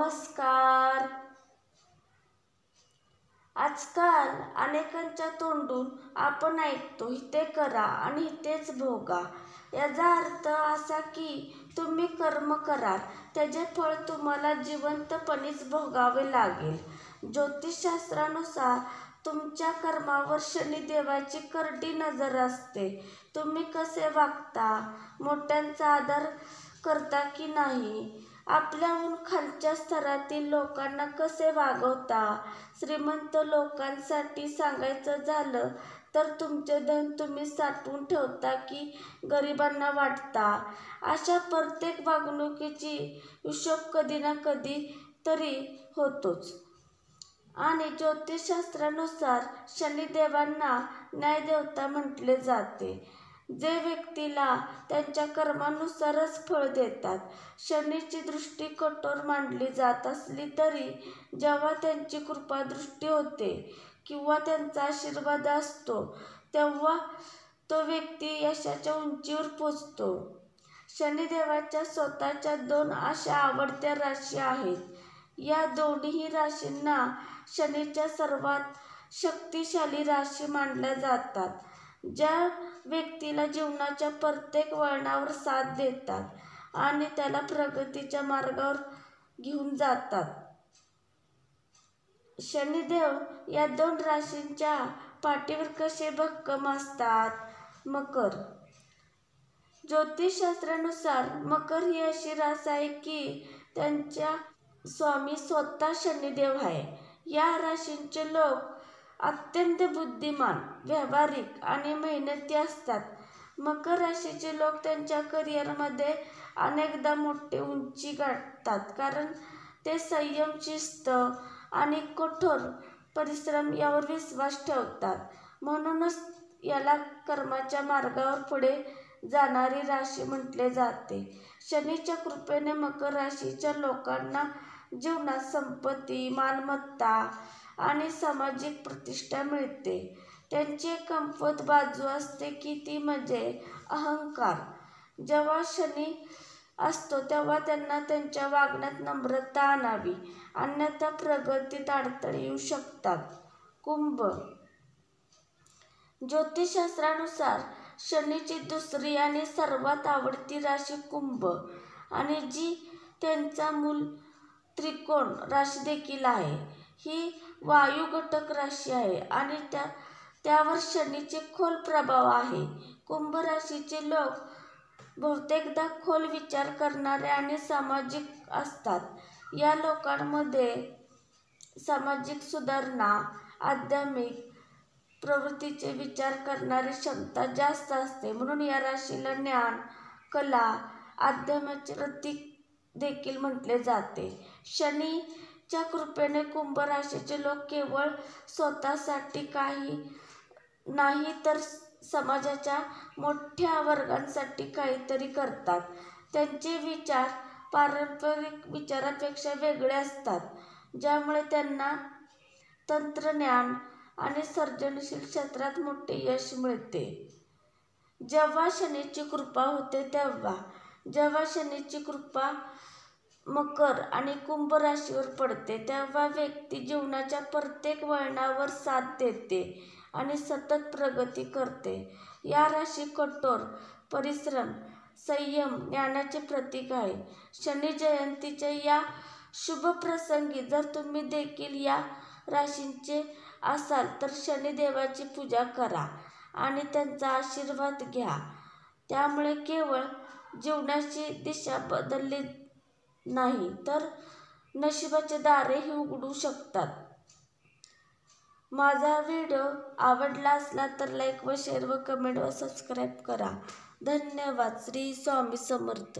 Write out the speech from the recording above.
नमस्कार. आजकाल अनेकांच्या तोंडून आपण ऐकतो, हिते करा आणि हितेच भोगा. याचा अर्थ असा की तुम्ही कर्म कराल त्याचे फळ तुम्हाला जिवंतपणीच भोगावे लागेल. ज्योतिषशास्त्रानुसार तुमच्या कर्मावर शनिदेवाची करडी नजर असते. तुम्ही कसे वागता, मोठ्यांचा आदर करता की नाही, आपल्याहून खालच्या स्तरातील लोकांना कसे वागवता, श्रीमंत लोकांसाठी सांगायचं झालं तर तुमचे धन तुम्ही साठवून ठेवता की गरिबांना वाटता, अशा प्रत्येक वागणुकीची हिशोब कधी ना कधी तरी होतोच. आणि ज्योतिषशास्त्रानुसार शनिदेवांना न्यायदेवता म्हटले जाते, जे व्यक्तीला त्यांच्या कर्मानुसारच फळ देतात. शनीची दृष्टी कठोर मानली जात असली तरी जेव्हा त्यांची कृपादृष्टी होते किंवा त्यांचा आशीर्वाद असतो तेव्हा तो व्यक्ती यशाच्या उंचीवर पोचतो. शनिदेवाच्या स्वतःच्या 2 अशा आवडत्या राशी आहेत. या दोन्ही राशींना शनीच्या सर्वात शक्तिशाली राशी मानल्या जातात, ज्या व्यक्तीला जीवनाच्या प्रत्येक वळणावर साथ देतात आणि त्याला प्रगतीच्या मार्गावर घेऊन जातात. शनिदेव या 2 राशींच्या पाठीवर कसे भक्कम असतात? मकर. ज्योतिषशास्त्रानुसार मकर ही अशी रास आहे की त्यांचा स्वामी स्वतः शनिदेव आहे. या राशींचे लोक अत्यंत बुद्धिमान, व्यावहारिक आणि मेहनती असतात. मकर राशीचे लोक त्यांच्या करिअरमध्ये अनेकदा मोठी उंची गाठतात, कारण ते संयम, शिस्त आणि कठोर परिश्रम यावर विश्वास ठेवतात. म्हणूनच याला कर्माच्या मार्गावर पुढे जाणारी राशी म्हटले जाते. शनीच्या कृपेने मकर राशीच्या लोकांना जीवनात संपत्ती, मालमत्ता आणि सामाजिक प्रतिष्ठा मिळते. त्यांची एक कमकुवत बाजू असते की ती म्हणजे अहंकार. जेव्हा शनी असतो तेव्हा त्यांना त्यांच्या वागण्यात नम्रता आणावी, अन्यथा प्रगतीत अडथळे येऊ शकतात. कुंभ. ज्योतिषशास्त्रानुसार शनीची दुसरी आणि सर्वात आवडती राशी कुंभ आणि जी त्यांचा मूल त्रिकोण राशी देखील आहे. ही वायू घटक राशी आहे आणि त्यावर शनीचे खोल प्रभाव आहे. कुंभ राशीचे लोक बहुतेकदा खोल विचार करणारे आणि सामाजिक असतात. या लोकांमध्ये सामाजिक सुधारणा, आध्यात्मिक प्रवृत्तीचे विचार करण्याची क्षमता जास्त असते. म्हणून या राशीला ज्ञान, कला, अध्यात्माचे प्रतीक देखील म्हटले जाते. शनीच्या कृपेने कुंभ राशीचे लोक केवळ स्वतःसाठी नाही तर समाजाच्या मोठ्या वर्गासाठी काहीतरी करतात. त्यांचे विचार पारंपरिक विचारांपेक्षा वेगळे असतात, ज्यामुळे त्यांना तंत्रज्ञान आणि सर्जनशील क्षेत्रात मोठे यश मिळते. जेव्हा शनीची कृपा होते जेव्हा शनीची कृपा मकर आणि कुंभ राशीवर पडते तेव्हा व्यक्ती जीवनाच्या प्रत्येक वळणावर साथ देते आणि सतत प्रगती करते. या राशी कठोर परिश्रम, संयम, ज्ञानाचे प्रतीक आहे. शनी जयंतीच्या या शुभ प्रसंगी जर तुम्ही देखील या राशींचे असाल तर शनिदेवाची पूजा करा आणि त्यांचा आशीर्वाद घ्या. त्यामुळे केवळ जीवनाची दिशा बदलली नाही तर नशिबाचे दारेही उघडू शकतात. माझा व्हिडिओ आवडला असला तर लाईक व शेअर व कमेंट व सबस्क्राईब करा. धन्यवाद. श्री स्वामी समर्थ.